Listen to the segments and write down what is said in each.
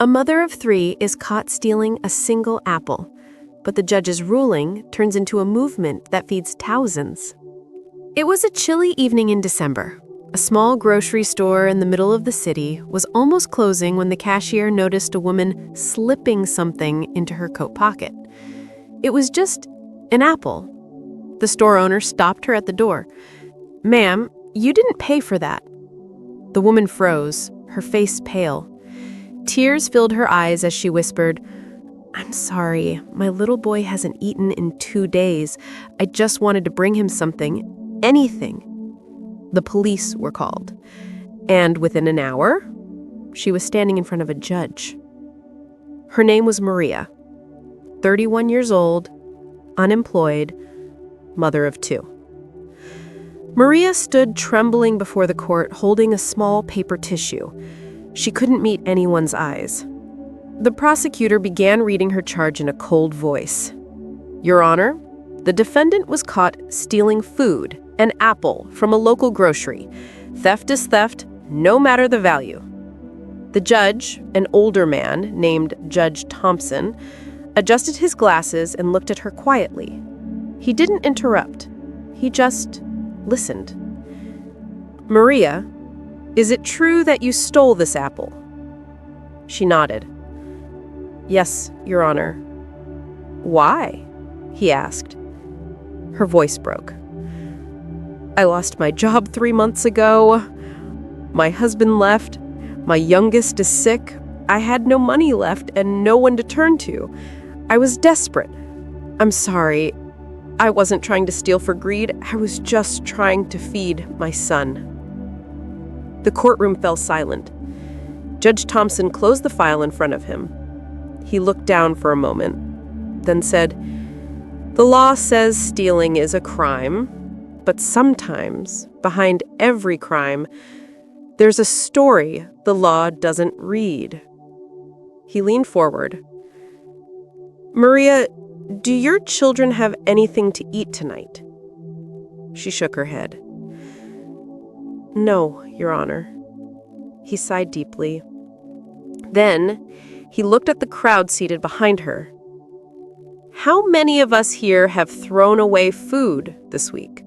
A mother of 3 is caught stealing a single apple, but the judge's ruling turns into a movement that feeds thousands. It was a chilly evening in December. A small grocery store in the middle of the city was almost closing when the cashier noticed a woman slipping something into her coat pocket. It was just an apple. The store owner stopped her at the door. "Ma'am, you didn't pay for that." The woman froze, her face pale. Tears filled her eyes as she whispered, "I'm sorry, my little boy hasn't eaten in 2 days. I just wanted to bring him something, anything." The police were called, and within an hour, she was standing in front of a judge. Her name was Maria, 31 years old, unemployed, mother of 2. Maria stood trembling before the court, holding a small paper tissue. She couldn't meet anyone's eyes. The prosecutor began reading her charge in a cold voice. "Your Honor, the defendant was caught stealing food, an apple, from a local grocery. Theft is theft, no matter the value." The judge, an older man named Judge Thompson, adjusted his glasses and looked at her quietly. He didn't interrupt. He just listened. "Maria, is it true that you stole this apple?" She nodded. "Yes, Your Honor." "Why?" he asked. Her voice broke. "I lost my job 3 months ago. My husband left. My youngest is sick. I had no money left and no one to turn to. I was desperate. I'm sorry. I wasn't trying to steal for greed. I was just trying to feed my son." The courtroom fell silent. Judge Thompson closed the file in front of him. He looked down for a moment, then said, "The law says stealing is a crime, but sometimes, behind every crime, there's a story the law doesn't read." He leaned forward. "Maria, do your children have anything to eat tonight?" She shook her head. "No, Your Honor." He sighed deeply. Then he looked at the crowd seated behind her. "How many of us here have thrown away food this week?"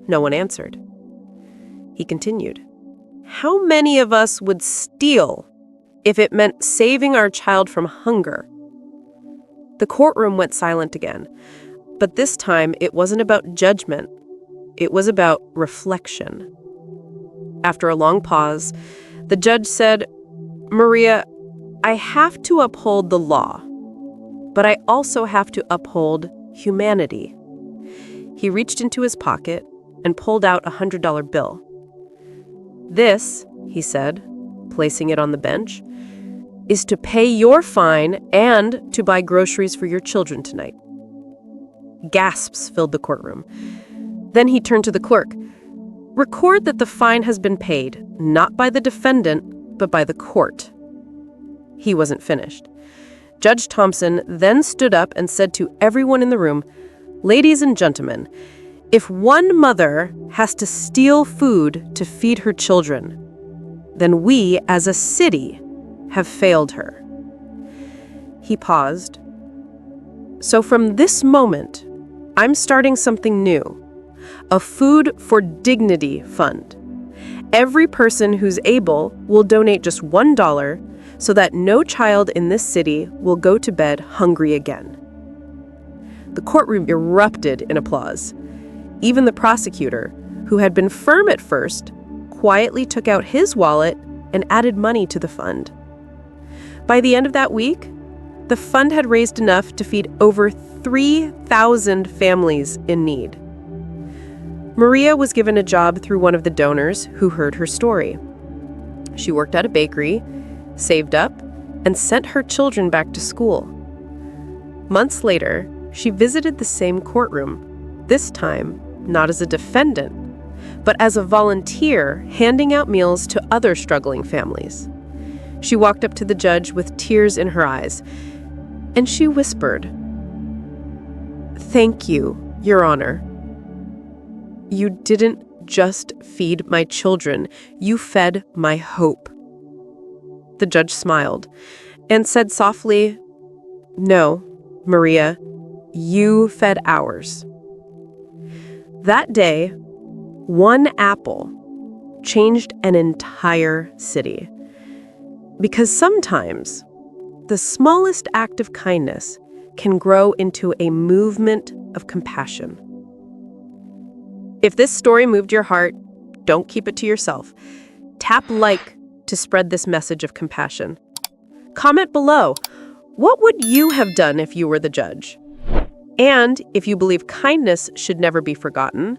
No one answered. He continued, "How many of us would steal if it meant saving our child from hunger?" The courtroom went silent again, but this time it wasn't about judgment. It was about reflection. After a long pause, the judge said, "Maria, I have to uphold the law, but I also have to uphold humanity." He reached into his pocket and pulled out a $100 bill. "This," he said, placing it on the bench, "is to pay your fine and to buy groceries for your children tonight." Gasps filled the courtroom. Then he turned to the clerk. "Record that the fine has been paid, not by the defendant, but by the court." He wasn't finished. Judge Thompson then stood up and said to everyone in the room, "Ladies and gentlemen, if one mother has to steal food to feed her children, then we, as a city, have failed her." He paused. "So from this moment, I'm starting something new, a Food for Dignity fund. Every person who's able will donate just $1 so that no child in this city will go to bed hungry again." The courtroom erupted in applause. Even the prosecutor, who had been firm at first, quietly took out his wallet and added money to the fund. By the end of that week, the fund had raised enough to feed over 3,000 families in need. Maria was given a job through one of the donors who heard her story. She worked at a bakery, saved up, and sent her children back to school. Months later, she visited the same courtroom, this time not as a defendant, but as a volunteer handing out meals to other struggling families. She walked up to the judge with tears in her eyes, and she whispered, "Thank you, Your Honor. You didn't just feed my children, you fed my hope." The judge smiled and said softly, "No, Maria, you fed ours." That day, one apple changed an entire city. Because sometimes the smallest act of kindness can grow into a movement of compassion. If this story moved your heart, don't keep it to yourself. Tap like to spread this message of compassion. Comment below, what would you have done if you were the judge? And if you believe kindness should never be forgotten,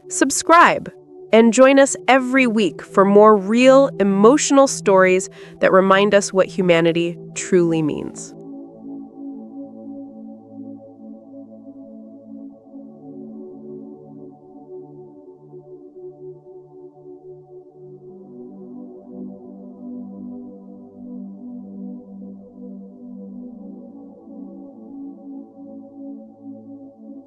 subscribe and join us every week for more real, emotional stories that remind us what humanity truly means.